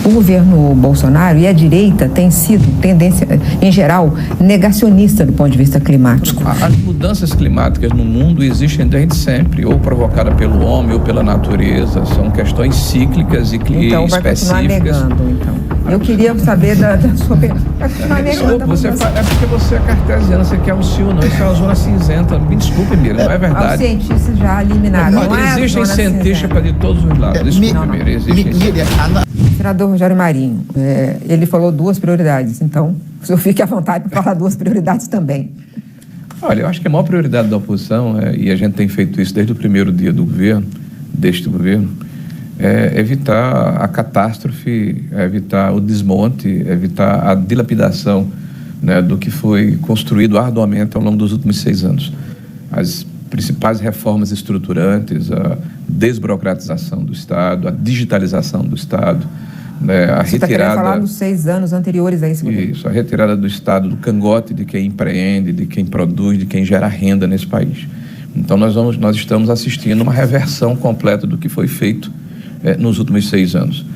O governo Bolsonaro e a direita tem sido, tendência, em geral, negacionista do ponto de vista climático. As mudanças climáticas no mundo existem desde sempre, ou provocada pelo homem ou pela natureza. São questões cíclicas e então, vai específicas. Continuar negando, então. Eu queria saber da sua pergunta. Vai continuar negando. É porque você é cartesiano, você quer o sim ou não. Isso é uma zona cinzenta. Me desculpe, Miriam, não é verdade. Os cientistas já eliminaram. Existem cientistas de todos os lados. Desculpe, Miriam, existem. Senador Rogério Marinho, ele falou 2 prioridades, então o senhor fique à vontade para falar 2 prioridades também. Olha, eu acho que a maior prioridade da oposição, e a gente tem feito isso desde o primeiro dia do governo, deste governo, é evitar a catástrofe, é evitar o desmonte, é evitar a dilapidação, né, do que foi construído arduamente ao longo dos últimos 6 anos. As principais reformas estruturantes, a desburocratização do Estado, a digitalização do Estado, né, a Você retirada... Você está querendo falar dos 6 anos anteriores a esse governo? Isso, a retirada do Estado do cangote de quem empreende, de quem produz, de quem gera renda nesse país. Então nós estamos assistindo uma reversão completa do que foi feito nos últimos 6 anos.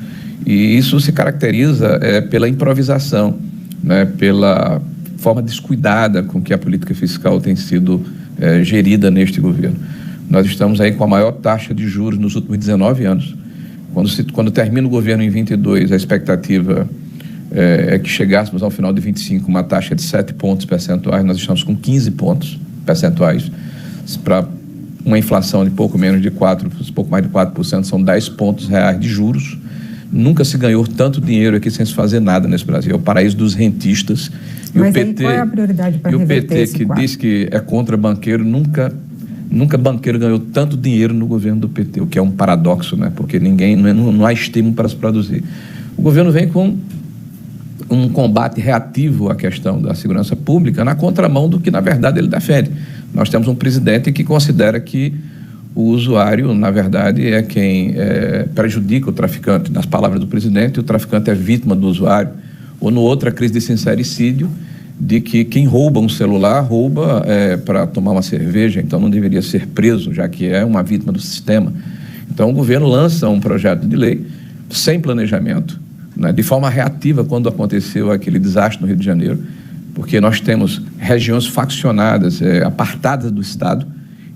E isso se caracteriza pela improvisação, né, pela forma descuidada com que a política fiscal tem sido gerida neste governo. Nós estamos aí com a maior taxa de juros nos últimos 19 anos. Quando termina o governo em 22, a expectativa é que chegássemos ao final de 25 uma taxa de 7 pontos percentuais. Nós estamos com 15 pontos percentuais para uma inflação de pouco menos de 4%, pouco mais de 4%, são 10 pontos reais de juros. Nunca se ganhou tanto dinheiro aqui sem se fazer nada nesse Brasil. É o paraíso dos rentistas. Mas o PT, qual é a prioridade para reverter esse que quadro? Diz que é contra banqueiro, nunca banqueiro ganhou tanto dinheiro no governo do PT, o que é um paradoxo, né? Porque não há estímulo para se produzir. O governo vem com um combate reativo à questão da segurança pública na contramão do que, na verdade, ele defende. Nós temos um presidente que considera que o usuário, na verdade, é quem prejudica o traficante. Nas palavras do presidente, o traficante é vítima do usuário. Ou, no outra crise de sincericídio, de que quem rouba um celular rouba para tomar uma cerveja, então não deveria ser preso, já que é uma vítima do sistema. Então o governo lança um projeto de lei sem planejamento, né, de forma reativa quando aconteceu aquele desastre no Rio de Janeiro, porque nós temos regiões faccionadas, apartadas do Estado,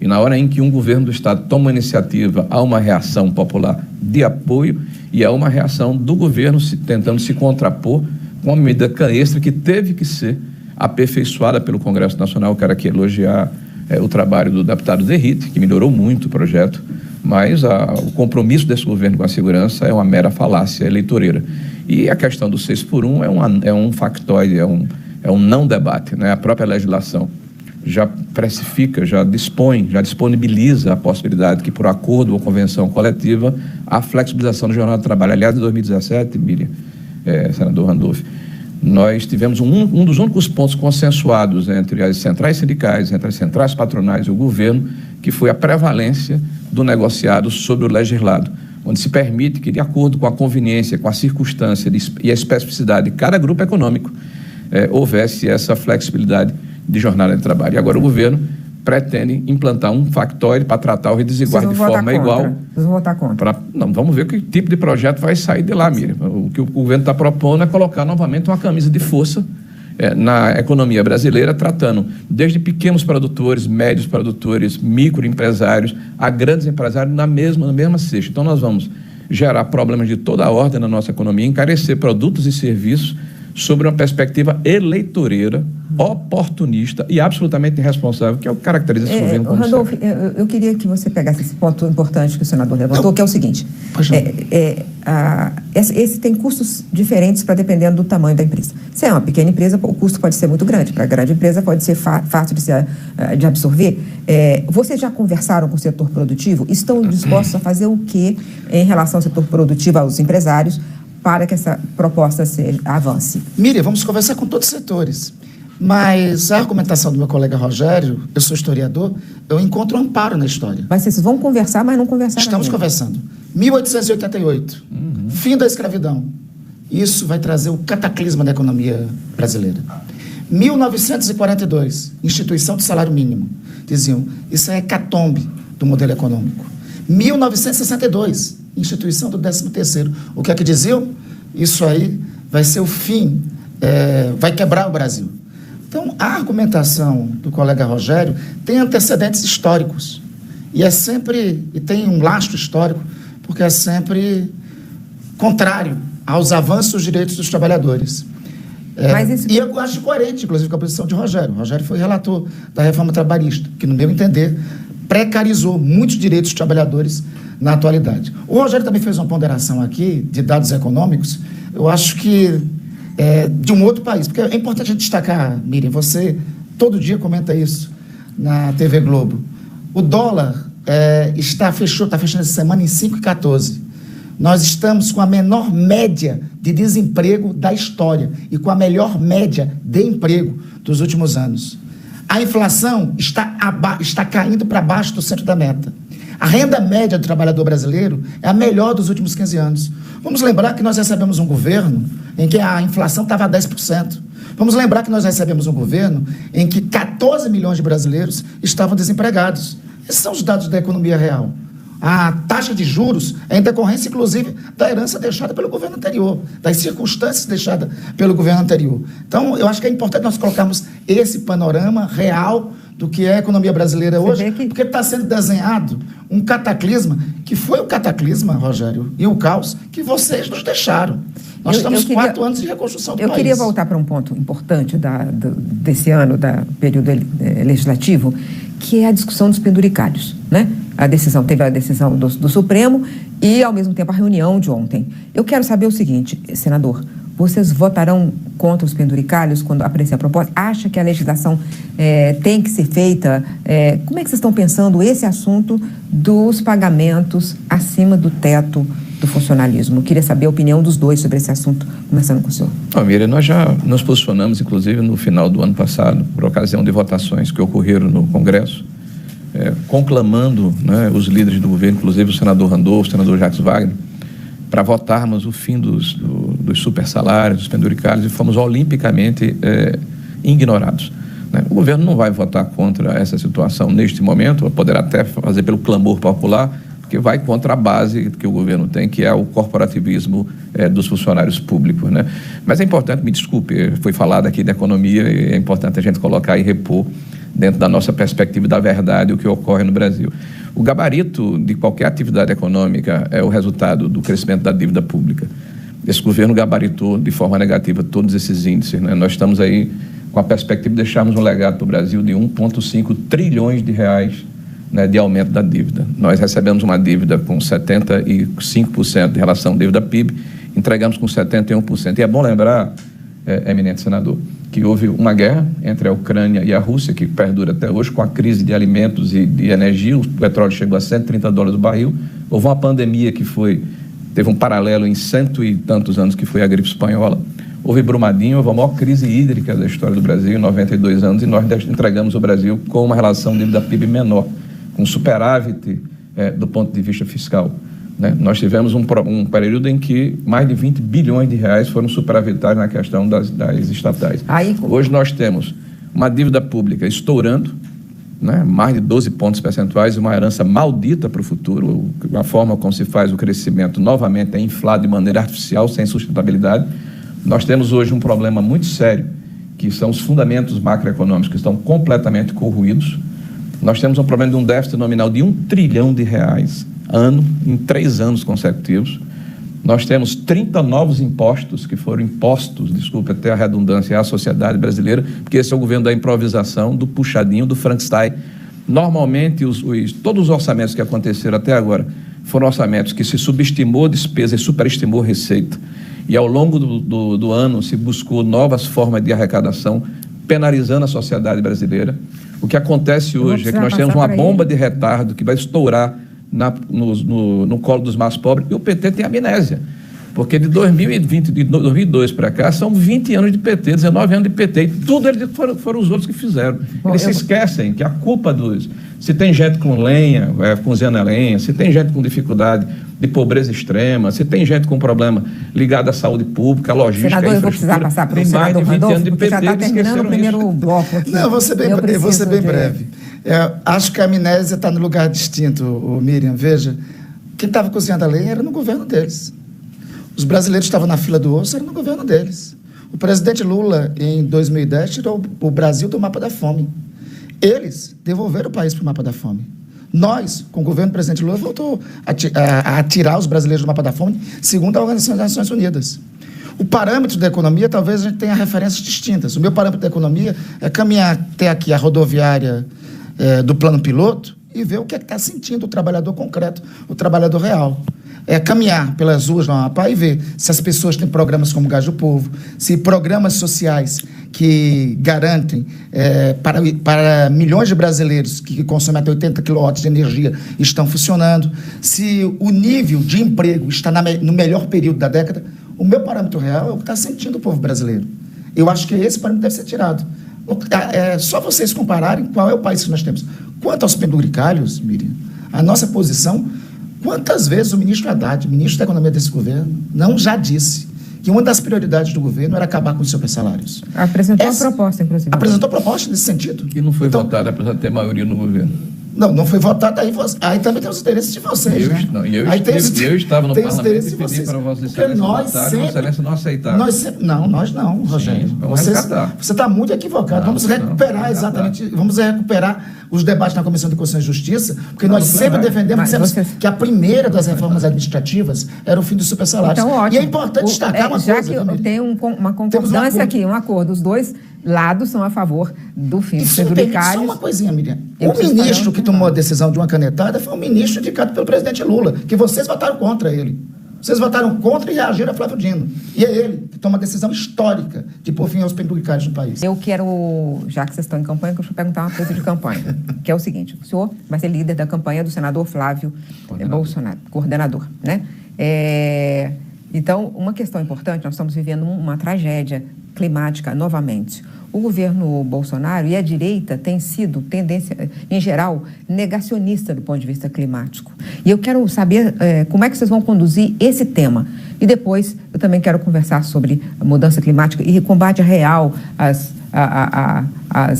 e na hora em que um governo do Estado toma uma iniciativa, há uma reação popular de apoio e há uma reação do governo tentando se contrapor com uma medida extra que teve que ser aperfeiçoada pelo Congresso Nacional. Eu quero aqui elogiar o trabalho do deputado Derrite, que melhorou muito o projeto, mas o compromisso desse governo com a segurança é uma mera falácia eleitoreira. E a questão do 6x1 é um factoide, é um não debate, né? A própria legislação já precifica, já disponibiliza a possibilidade que, por acordo ou convenção coletiva, a flexibilização da jornada de trabalho. Aliás, em 2017, Miriam, senador Randolph, nós tivemos um dos únicos pontos consensuados entre as centrais sindicais, entre as centrais patronais e o governo, que foi a prevalência do negociado sobre o legislado, onde se permite que, de acordo com a conveniência, com a circunstância e a especificidade de cada grupo econômico, houvesse essa flexibilidade de jornada de trabalho. E agora o governo pretende implantar um factoide para tratar o redesigual de forma igual. Vocês vão votar contra? Não, vamos ver que tipo de projeto vai sair de lá, Miriam. O que o governo está propondo é colocar novamente uma camisa de força na economia brasileira, tratando desde pequenos produtores, médios produtores, microempresários, a grandes empresários na mesma cesta. Então nós vamos gerar problemas de toda a ordem na nossa economia, encarecer produtos e serviços sobre uma perspectiva eleitoreira, oportunista e absolutamente irresponsável, que é o que caracteriza esse governo. Randolph, eu queria que você pegasse esse ponto importante que o senador levantou, que é o seguinte: esse tem custos diferentes para dependendo do tamanho da empresa. Se é uma pequena empresa, o custo pode ser muito grande. Para a grande empresa, pode ser fácil de absorver. Vocês já conversaram com o setor produtivo? Estão dispostos a fazer o que em relação ao setor produtivo, aos empresários, para que essa proposta avance? Miriam, vamos conversar com todos os setores. Mas a argumentação do meu colega Rogério, eu sou historiador, eu encontro um amparo na história. Mas vocês vão conversar, mas não conversaram ainda. Estamos conversando. 1888, fim da escravidão. Isso vai trazer o cataclisma da economia brasileira. 1942, instituição do salário mínimo. Diziam, isso é hecatombe do modelo econômico. 1962, instituição do 13º. O que é que diziam? isso aí vai ser o fim, vai quebrar o Brasil. Então, a argumentação do colega Rogério tem antecedentes históricos e tem um lastro histórico, porque é sempre contrário aos avanços dos direitos dos trabalhadores. E eu acho coerente, inclusive, com a posição de Rogério. Rogério foi relator da reforma trabalhista, que, no meu entender, precarizou muitos direitos dos trabalhadores na atualidade. O Rogério também fez uma ponderação aqui de dados econômicos, eu acho que de um outro país, porque é importante a gente destacar, Miriam, você todo dia comenta isso na TV Globo. O dólar está fechando essa semana em 5,14. Nós estamos com a menor média de desemprego da história e com a melhor média de emprego dos últimos anos. A inflação está caindo para baixo do centro da meta. A renda média do trabalhador brasileiro é a melhor dos últimos 15 anos. Vamos lembrar que nós recebemos um governo em que a inflação estava a 10%. Vamos lembrar que nós recebemos um governo em que 14 milhões de brasileiros estavam desempregados. Esses são os dados da economia real. A taxa de juros é em decorrência, inclusive, da herança deixada pelo governo anterior, das circunstâncias deixadas pelo governo anterior. Então, eu acho que é importante nós colocarmos esse panorama real do que é a economia brasileira hoje, porque está sendo desenhado um cataclisma, que foi o cataclisma, Rogério, e o caos que vocês nos deixaram. Nós estamos 4 anos de reconstrução do país. Eu queria voltar para um ponto importante desse ano, da período legislativo, que é a discussão dos penduricalhos, né? Teve a decisão do Supremo e, ao mesmo tempo, a reunião de ontem. Eu quero saber o seguinte, senador, vocês votarão contra os penduricalhos quando aparecer a proposta? Acha que a legislação tem que ser feita? Como é que vocês estão pensando esse assunto dos pagamentos acima do teto do funcionalismo? Eu queria saber a opinião dos dois sobre esse assunto, começando com o senhor. Miriam, nós já nos posicionamos, inclusive, no final do ano passado, por ocasião de votações que ocorreram no Congresso, conclamando, né, os líderes do governo, inclusive o senador Randolfo, o senador Jacques Wagner, para votarmos o fim dos super salários, dos penduricalhos, e fomos olimpicamente ignorados. Né? O governo não vai votar contra essa situação neste momento, poderá até fazer pelo clamor popular, porque vai contra a base que o governo tem, que é o corporativismo dos funcionários públicos, né? Mas é importante, me desculpe, foi falado aqui da economia, e é importante a gente colocar e repor dentro da nossa perspectiva e da verdade o que ocorre no Brasil. O gabarito de qualquer atividade econômica é o resultado do crescimento da dívida pública. Esse governo gabaritou de forma negativa todos esses índices, né? Nós estamos aí com a perspectiva de deixarmos um legado para o Brasil de 1,5 trilhões de reais, né, de aumento da dívida. Nós recebemos uma dívida com 75% de relação dívida PIB, entregamos com 71%. E é bom lembrar, eminente senador, que houve uma guerra entre a Ucrânia e a Rússia, que perdura até hoje, com a crise de alimentos e de energia. O petróleo chegou a $130 o barril. Houve uma pandemia que teve um paralelo em 100 e tantos anos, que foi a gripe espanhola. Houve Brumadinho, houve a maior crise hídrica da história do Brasil, em 92 anos, e nós entregamos o Brasil com uma relação dívida PIB menor, com superávit do ponto de vista fiscal. Né? Nós tivemos um período em que mais de 20 bilhões de reais foram superavitários na questão das estatais. Hoje nós temos uma dívida pública estourando, né? Mais de 12 pontos percentuais e uma herança maldita para o futuro. A forma como se faz o crescimento novamente é inflado de maneira artificial, sem sustentabilidade. Nós temos hoje um problema muito sério, que são os fundamentos macroeconômicos, que estão completamente corroídos. Nós temos um problema de um déficit nominal de 1 trilhão de reais ano, em 3 anos consecutivos. Nós temos 30 novos impostos que foram impostos, desculpe até a redundância, à sociedade brasileira, porque esse é o governo da improvisação, do puxadinho, do Frankenstein. Normalmente, todos os orçamentos que aconteceram até agora foram orçamentos que se subestimou despesa e superestimou receita. E ao longo do ano se buscou novas formas de arrecadação, penalizando a sociedade brasileira. O que acontece hoje é que nós temos uma bomba de retardo que vai estourar no colo dos mais pobres, e o PT tem amnésia, porque de 2002 para cá são 20 anos de PT, 19 anos de PT, e tudo eles foram os outros que fizeram. Eles se esquecem que a culpa se tem gente com lenha, cozinhando a lenha, se tem gente com dificuldade de pobreza extrema, se tem gente com problema ligado à saúde pública, à logística, senador, eu vou precisar passar para o senador Randolfo, porque já está terminando o primeiro bloco aqui. Não, eu vou ser bem breve. Acho que a amnésia está no lugar distinto, Miriam. Veja, quem estava cozinhando a lenha era no governo deles. Os brasileiros estavam na fila do osso, era no governo deles. O presidente Lula, em 2010, tirou o Brasil do mapa da fome. Eles devolveram o país para o mapa da fome. Nós, com o governo do presidente Lula, voltou a tirar os brasileiros do mapa da fome, segundo a Organização das Nações Unidas. O parâmetro da economia, talvez a gente tenha referências distintas. O meu parâmetro da economia é caminhar até aqui a rodoviária do plano piloto e ver o que é que está sentindo o trabalhador concreto, o trabalhador real. É caminhar pelas ruas do Amapá e ver se as pessoas têm programas como Gás do Povo, se programas sociais que garantem para milhões de brasileiros que consomem até 80 kW de energia estão funcionando, se o nível de emprego está no melhor período da década. O meu parâmetro real é o que está sentindo o povo brasileiro. Eu acho que esse parâmetro deve ser tirado. Só vocês compararem qual é o país que nós temos. Quanto aos penduricalhos, Miriam, a nossa posição... Quantas vezes o ministro Haddad, ministro da Economia desse governo, não já disse que uma das prioridades do governo era acabar com os supersalários? Apresentou a proposta, inclusive. Apresentou proposta nesse sentido. E não foi votada, apesar de ter maioria no governo. Não foi votado, aí também tem os interesses de vocês, né? Eu estava no parlamento e pedi para Vossa Excelência votar, Vossa Excelência não aceitava. Nós não, Rogério. Você está muito equivocado. Vamos recuperar os debates na Comissão de Constituição e Justiça, porque nós sempre defendemos que a primeira das reformas administrativas era o fim do supersalário. Então, ótimo. E é importante destacar uma coisa. Já que tem uma concordância aqui, um acordo, os dois lados são a favor do fim dos penduricalhos. Só uma coisinha, Miriam. O ministro que tomou a decisão de uma canetada foi um ministro indicado pelo presidente Lula, que vocês votaram contra ele. Vocês votaram contra e reagiram a Flávio Dino. E é ele que toma a decisão histórica de pôr fim aos penduricalhos no país. Eu quero, já que vocês estão em campanha, eu quero perguntar uma coisa de campanha, que é o seguinte: o senhor vai ser líder da campanha do senador Flávio Bolsonaro, coordenador, né? Então, uma questão importante, nós estamos vivendo uma tragédia climática novamente. O governo Bolsonaro e a direita têm sido, tendência, em geral, negacionista do ponto de vista climático. E eu quero saber como é que vocês vão conduzir esse tema. E depois, eu também quero conversar sobre a mudança climática e combate real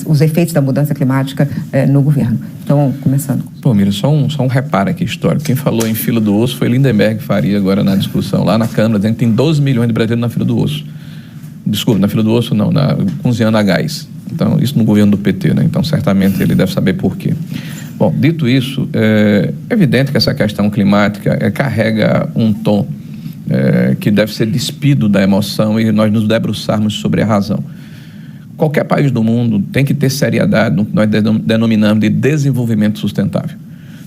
os efeitos da mudança climática no governo. Então, começando. Pô, Mira, só um reparo aqui histórico. Quem falou em fila do osso foi Lindenberg Faria, agora na discussão, lá na Câmara, dizendo que tem 12 milhões de brasileiros na fila do osso. Desculpa, na fila do osso não, cozinhando a gás. Então, isso no governo do PT, né? Então, certamente ele deve saber por quê. Bom, dito isso, é evidente que essa questão climática carrega um tom que deve ser despido da emoção e nós nos debruçarmos sobre a razão. Qualquer país do mundo tem que ter seriedade no que nós denominamos de desenvolvimento sustentável.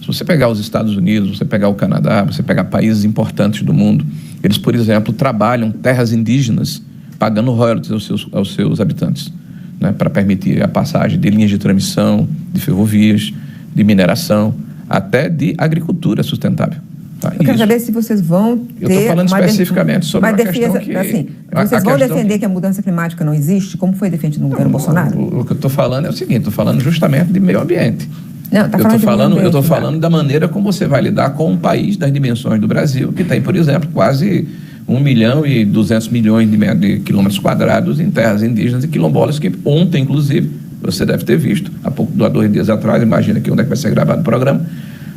Se você pegar os Estados Unidos, você pegar o Canadá, você pegar países importantes do mundo, eles, por exemplo, trabalham terras indígenas pagando royalties aos seus habitantes, né, para permitir a passagem de linhas de transmissão, de ferrovias, de mineração, até de agricultura sustentável. Tá? Eu quero saber se vocês vão ter... Eu estou falando especificamente sobre uma questão que... Assim, vocês vão defender que a mudança climática não existe, como foi defendido no governo Bolsonaro? O que eu estou falando é o seguinte, estou falando justamente de meio ambiente. Não, eu estou falando da maneira como você vai lidar com um país das dimensões do Brasil, que tem, por exemplo, quase 1.2 milhões de quilômetros quadrados em terras indígenas e quilombolas, que ontem, inclusive, você deve ter visto, há 2 dias atrás, imagina aqui onde é que vai ser gravado o programa,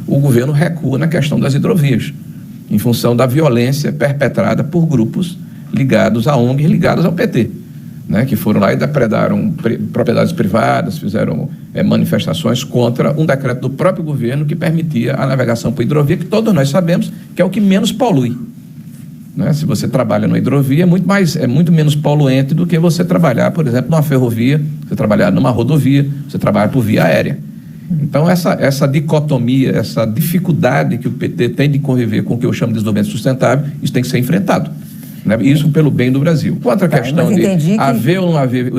o governo recua na questão das hidrovias, em função da violência perpetrada por grupos ligados à ONG e ligados ao PT, né, que foram lá e depredaram propriedades privadas, fizeram manifestações contra um decreto do próprio governo que permitia a navegação por hidrovia, que todos nós sabemos que é o que menos polui. Né? Se você trabalha numa hidrovia, é muito menos poluente do que você trabalhar, por exemplo, numa ferrovia, você trabalhar numa rodovia, você trabalhar por via aérea. Então, essa dicotomia, essa dificuldade que o PT tem de conviver com o que eu chamo de desenvolvimento sustentável, isso tem que ser enfrentado. Né? Isso pelo bem do Brasil. Quanto à questão de haver ou não haver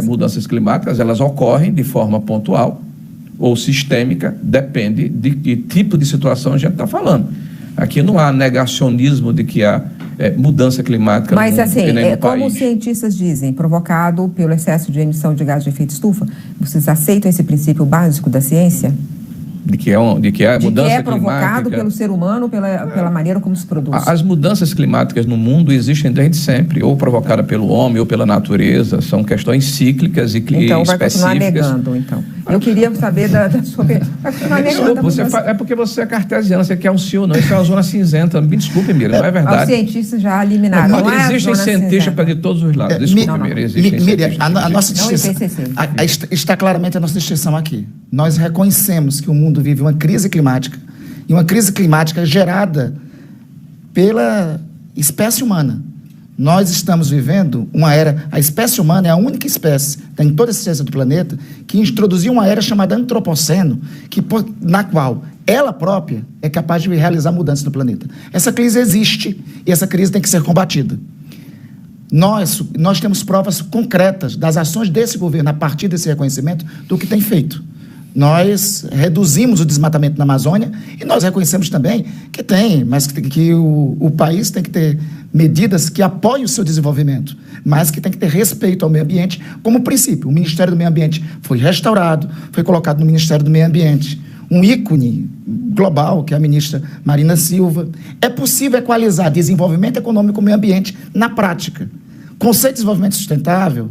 mudanças climáticas, elas ocorrem de forma pontual ou sistêmica, depende de que tipo de situação a gente está falando. Aqui não há negacionismo de que há mudança climática. Mas no mundo, assim, como país. Os cientistas dizem, provocado pelo excesso de emissão de gás de efeito estufa, vocês aceitam esse princípio básico da ciência? De que é mudança climática... é provocado pelo ser humano, pela maneira como se produz. As mudanças climáticas no mundo existem desde sempre, ou provocada pelo homem ou pela natureza, são questões cíclicas e então, específicas. Vai continuar negando, então. Eu queria saber da sua... Desculpa, é porque você é cartesiano, você quer um sim ou não, isso é uma zona cinzenta. Me desculpe, Miriam, não é verdade. Os cientistas já eliminaram. Não existem cientistas para de todos os lados. Desculpa, Miriam, a nossa distinção... Está claramente a nossa distinção aqui. Nós reconhecemos que o mundo vive uma crise climática, e uma crise climática gerada pela espécie humana. Nós estamos vivendo uma era... A espécie humana é a única espécie em toda a existência do planeta que introduziu uma era chamada antropoceno, na qual ela própria é capaz de realizar mudanças no planeta. Essa crise existe e essa crise tem que ser combatida. Nós temos provas concretas das ações desse governo, a partir desse reconhecimento, do que tem feito. Nós reduzimos o desmatamento na Amazônia e nós reconhecemos também que o país tem que ter medidas que apoiem o seu desenvolvimento, mas que tem que ter respeito ao meio ambiente como princípio. O Ministério do Meio Ambiente foi restaurado, foi colocado no Ministério do Meio Ambiente um ícone global, que é a ministra Marina Silva. É possível equalizar desenvolvimento econômico com o meio ambiente na prática. Conceito de desenvolvimento sustentável,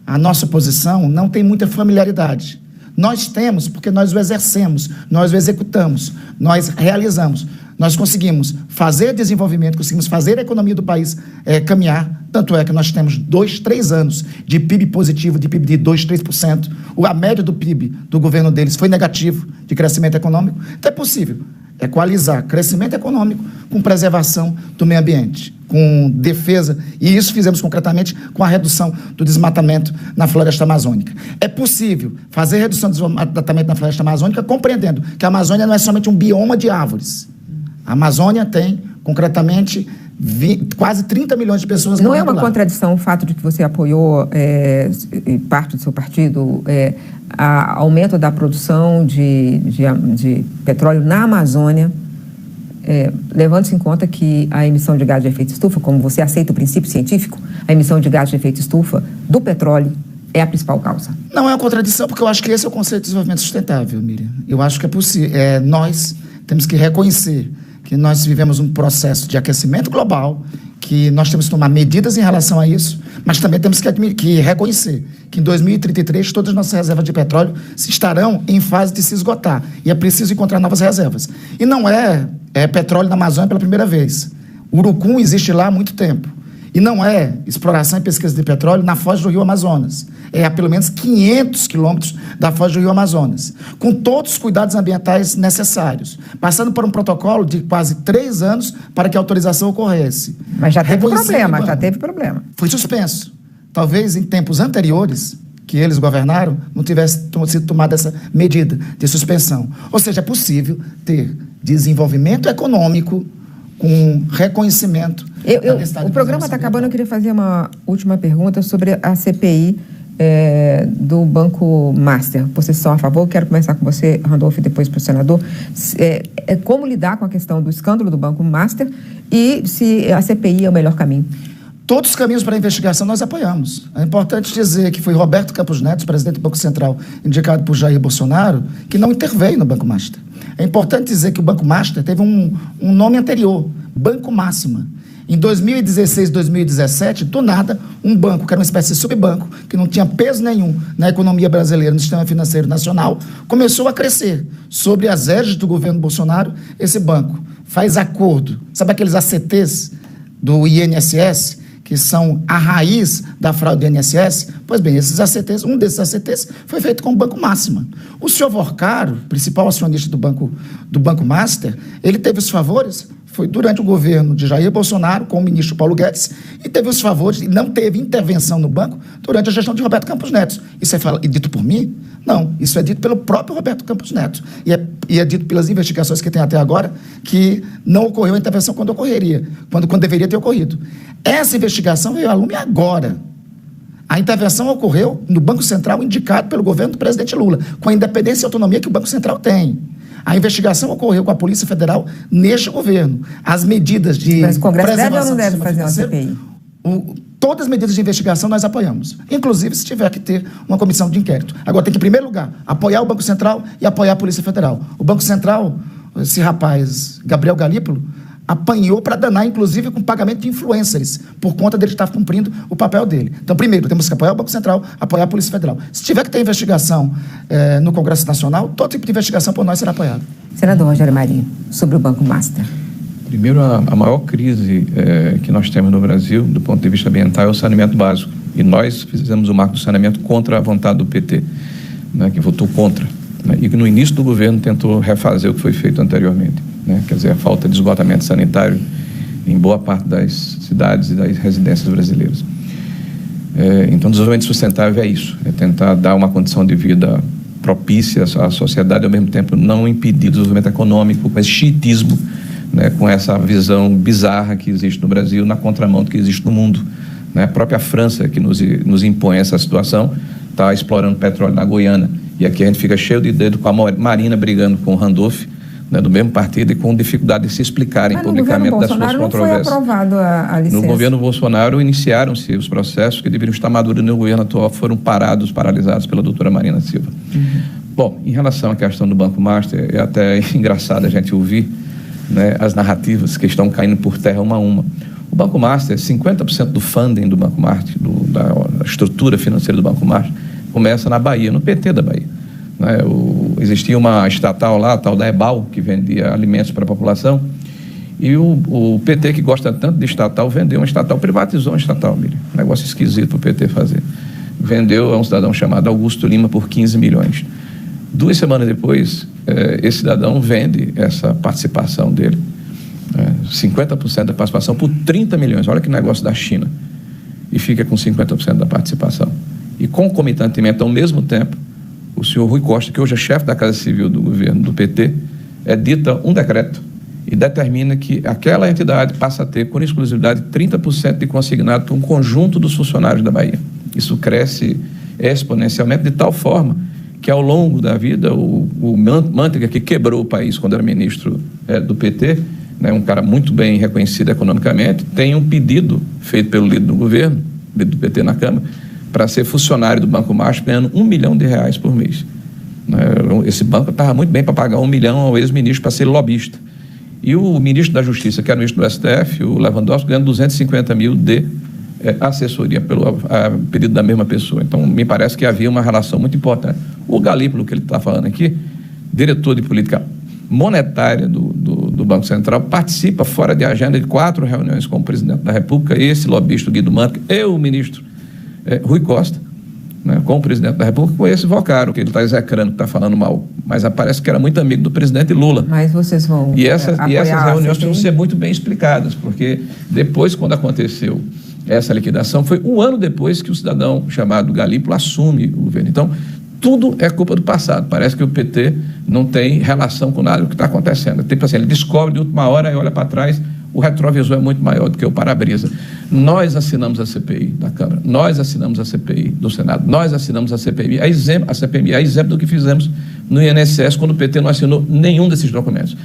a nossa posição não tem muita familiaridade. Nós temos porque nós o exercemos, nós o executamos, nós realizamos. Nós conseguimos fazer desenvolvimento, conseguimos fazer a economia do país caminhar. Tanto é que nós temos 2-3 anos de PIB positivo, de PIB de 2-3%. A média do PIB do governo deles foi negativo, de crescimento econômico. Então é possível equalizar crescimento econômico com preservação do meio ambiente, com defesa, e isso fizemos concretamente com a redução do desmatamento na floresta amazônica. É possível fazer redução do desmatamento na floresta amazônica compreendendo que a Amazônia não é somente um bioma de árvores. A Amazônia tem, concretamente, quase 30 milhões de pessoas. Não é uma contradição o fato de que você apoiou, parte do seu partido, aumento da produção de petróleo na Amazônia, levando-se em conta que a emissão de gás de efeito estufa, como você aceita o princípio científico, a emissão de gás de efeito estufa do petróleo é a principal causa? Não é uma contradição, porque eu acho que esse é o conceito de desenvolvimento sustentável, Miriam. Eu acho que é possível. Nós temos que reconhecer que nós vivemos um processo de aquecimento global, que nós temos que tomar medidas em relação a isso, mas também temos que reconhecer que em 2033 todas as nossas reservas de petróleo estarão em fase de se esgotar, e é preciso encontrar novas reservas. E não é petróleo na Amazônia pela primeira vez. O urucum existe lá há muito tempo. E não é exploração e pesquisa de petróleo na foz do rio Amazonas. É a pelo menos 500 quilômetros da foz do rio Amazonas, com todos os cuidados ambientais necessários, passando por um protocolo de quase 3 anos para que a autorização ocorresse. Mas já teve problema. Foi suspenso. Talvez em tempos anteriores, que eles governaram, não tivesse sido tomada essa medida de suspensão. Ou seja, é possível ter desenvolvimento econômico com reconhecimento. O programa está acabando, eu queria fazer uma última pergunta sobre a CPI do Banco Master. Vocês são a favor? Quero começar com você, Randolfo, e depois para o senador. Como lidar com a questão do escândalo do Banco Master e se a CPI é o melhor caminho? Todos os caminhos para a investigação nós apoiamos. É importante dizer que foi Roberto Campos Neto, presidente do Banco Central, indicado por Jair Bolsonaro, que não interveio no Banco Master. É importante dizer que o Banco Master teve um nome anterior, Banco Máxima. Em 2016, 2017, do nada, um banco, que era uma espécie de subbanco, que não tinha peso nenhum na economia brasileira, no sistema financeiro nacional, começou a crescer. Sobre as égides do governo Bolsonaro, esse banco faz acordo. Sabe aqueles ACTs do INSS, que são a raiz da fraude do INSS? Pois bem, esses ACTs, um desses ACTs foi feito com o Banco Máxima. O senhor Vorcaro, principal acionista do Banco Master, ele teve os favores, foi durante o governo de Jair Bolsonaro, com o ministro Paulo Guedes, e teve os favores, e não teve intervenção no banco durante a gestão de Roberto Campos Neto. Isso é dito por mim? Não, isso é dito pelo próprio Roberto Campos Neto. E é dito pelas investigações que tem até agora que não ocorreu a intervenção quando ocorreria, quando deveria ter ocorrido. Essa investigação veio à lume agora. A intervenção ocorreu no Banco Central indicado pelo governo do presidente Lula, com a independência e autonomia que o Banco Central tem. A investigação ocorreu com a Polícia Federal neste governo. As medidas de... Mas o Congresso deve ou não deve fazer uma CPI? Todas as medidas de investigação nós apoiamos. Inclusive, se tiver que ter uma comissão de inquérito. Agora, tem que, em primeiro lugar, apoiar o Banco Central e apoiar a Polícia Federal. O Banco Central, esse rapaz, Gabriel Galípolo, apanhou para danar, inclusive com pagamento de influencers, por conta dele estar cumprindo o papel dele. Então, primeiro, temos que apoiar o Banco Central, apoiar a Polícia Federal. Se tiver que ter investigação no Congresso Nacional, todo tipo de investigação por nós será apoiado. Senador Rogério Marinho, sobre o Banco Master. Primeiro, a maior crise que nós temos no Brasil, do ponto de vista ambiental, é o saneamento básico. E nós fizemos o marco do saneamento contra a vontade do PT, né, que votou contra. Né, e que no início do governo tentou refazer o que foi feito anteriormente. Né, quer dizer, a falta de esgotamento sanitário em boa parte das cidades e das residências brasileiras. Então, o desenvolvimento sustentável é isso, é tentar dar uma condição de vida propícia à sociedade e, ao mesmo tempo, não impedir o desenvolvimento econômico com esse chiitismo, né, com essa visão bizarra que existe no Brasil, na contramão do que existe no mundo. Né? A própria França, que nos impõe essa situação, está explorando petróleo na Guiana. E aqui a gente fica cheio de dedo com a Marina brigando com o Randolph, né, do mesmo partido, e com dificuldade de se explicarem publicamente das suas controvérsias. Não foi aprovado a licença. No governo Bolsonaro iniciaram-se os processos que deveriam estar maduros no governo atual, foram paralisados pela doutora Marina Silva. Bom, em relação à questão do Banco Master, é até engraçado a gente ouvir, né, as narrativas que estão caindo por terra uma a uma. O Banco Master, 50% do funding do Banco Master, da estrutura financeira do Banco Master, começa na Bahia, no PT da Bahia. Né, existia uma estatal lá, a tal da EBAL, que vendia alimentos para a população, e o PT, que gosta tanto de estatal, vendeu uma estatal, privatizou uma estatal, um negócio esquisito para o PT fazer. Vendeu a um cidadão chamado Augusto Lima por 15 milhões. 2 semanas depois, esse cidadão vende essa participação dele, 50% da participação, por 30 milhões. Olha que negócio da China. E fica com 50% da participação. E concomitantemente, ao mesmo tempo, o senhor Rui Costa, que hoje é chefe da Casa Civil do governo do PT, edita um decreto e determina que aquela entidade passa a ter, com exclusividade, 30% de consignado para um conjunto dos funcionários da Bahia. Isso cresce exponencialmente de tal forma que, ao longo da vida, o Manteiga, que quebrou o país quando era ministro do PT, né, um cara muito bem reconhecido economicamente, tem um pedido feito pelo líder do governo, líder do PT na Câmara, para ser funcionário do Banco Master, ganhando R$1 milhão por mês. Esse banco estava muito bem para pagar R$1 milhão ao ex-ministro para ser lobista. E o ministro da Justiça, que era o ministro do STF, o Lewandowski, ganhando 250 mil de assessoria pelo pedido da mesma pessoa. Então, me parece que havia uma relação muito importante. O Galípolo, que ele está falando aqui, diretor de política monetária do Banco Central, participa fora de agenda de 4 reuniões com o presidente da República, esse lobista Guido Manteiga, e o ministro Rui Costa, né, com o presidente da República, com esse Vocaro, que ele está execrando, que está falando mal, mas parece que era muito amigo do presidente Lula. Mas vocês vão E essas reuniões precisam ser muito bem explicadas, porque depois, quando aconteceu essa liquidação, foi 1 ano depois que o cidadão chamado Galípolo assume o governo. Então, tudo é culpa do passado. Parece que o PT não tem relação com nada do que está acontecendo. Tipo assim, ele descobre de última hora e olha para trás, o retrovisor é muito maior do que o para-brisa. Nós assinamos a CPI da Câmara, nós assinamos a CPI do Senado, nós assinamos a CPI, a CPMI, a exemplo do que fizemos no INSS, quando o PT não assinou nenhum desses documentos.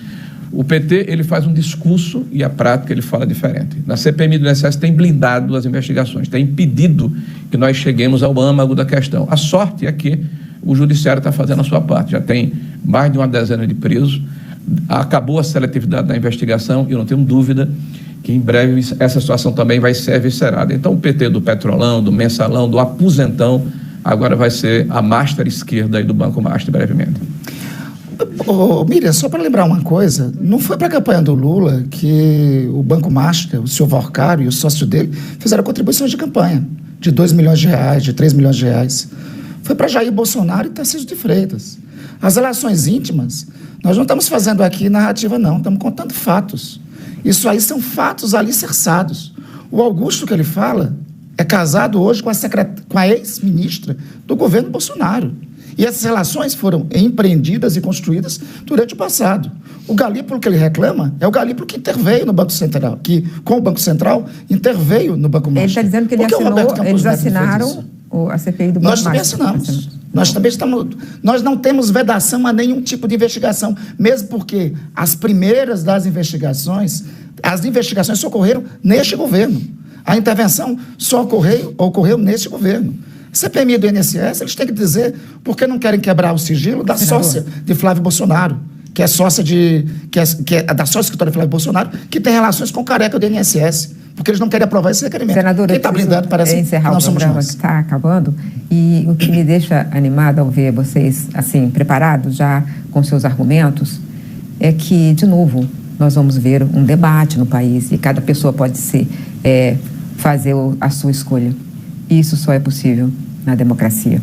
O PT, ele faz um discurso e a prática ele fala diferente. Na CPMI do INSS tem blindado as investigações, tem impedido que nós cheguemos ao âmago da questão. A sorte é que o Judiciário está fazendo a sua parte, já tem mais de 10 de presos, acabou a seletividade da investigação e eu não tenho dúvida que em breve essa situação também vai ser eviscerada. Então o PT do Petrolão, do Mensalão, do Aposentão, agora vai ser a Master esquerda aí do Banco Master brevemente. Miriam, só para lembrar uma coisa, não foi para a campanha do Lula que o Banco Master, o senhor Vocaro e o sócio dele fizeram contribuições de campanha de R$2 milhões, de R$3 milhões. Foi para Jair Bolsonaro e Tarcísio de Freitas. As relações íntimas, nós não estamos fazendo aqui narrativa, não, estamos contando fatos. Isso aí são fatos alicerçados. O Augusto que ele fala é casado hoje com a ex-ministra do governo Bolsonaro. E essas relações foram empreendidas e construídas durante o passado. O Galípolo que ele reclama é o Galípolo que interveio no Banco Central, que com o Banco Central interveio no Banco Master. Ele está dizendo que ele assinou, eles assinaram a CPI do Banco Master. Nós também assinamos. Nós também nós não temos vedação a nenhum tipo de investigação, mesmo porque as primeiras das investigações, as investigações só ocorreram neste governo. A intervenção só ocorreu neste governo. CPMI do INSS, eles têm que dizer porque não querem quebrar o sigilo da sócia de Flávio Bolsonaro, que é sócia que é da sócia escritório Flávio Bolsonaro, que tem relações com o careca do INSS, porque eles não querem aprovar esse requerimento. Senadora, quem está blindando parece encerrar que não o somos programa nós. que está acabando, e o que me deixa animada ao ver vocês assim preparados já com seus argumentos é que, de novo, nós vamos ver um debate no país e cada pessoa pode fazer a sua escolha. Isso só é possível na democracia.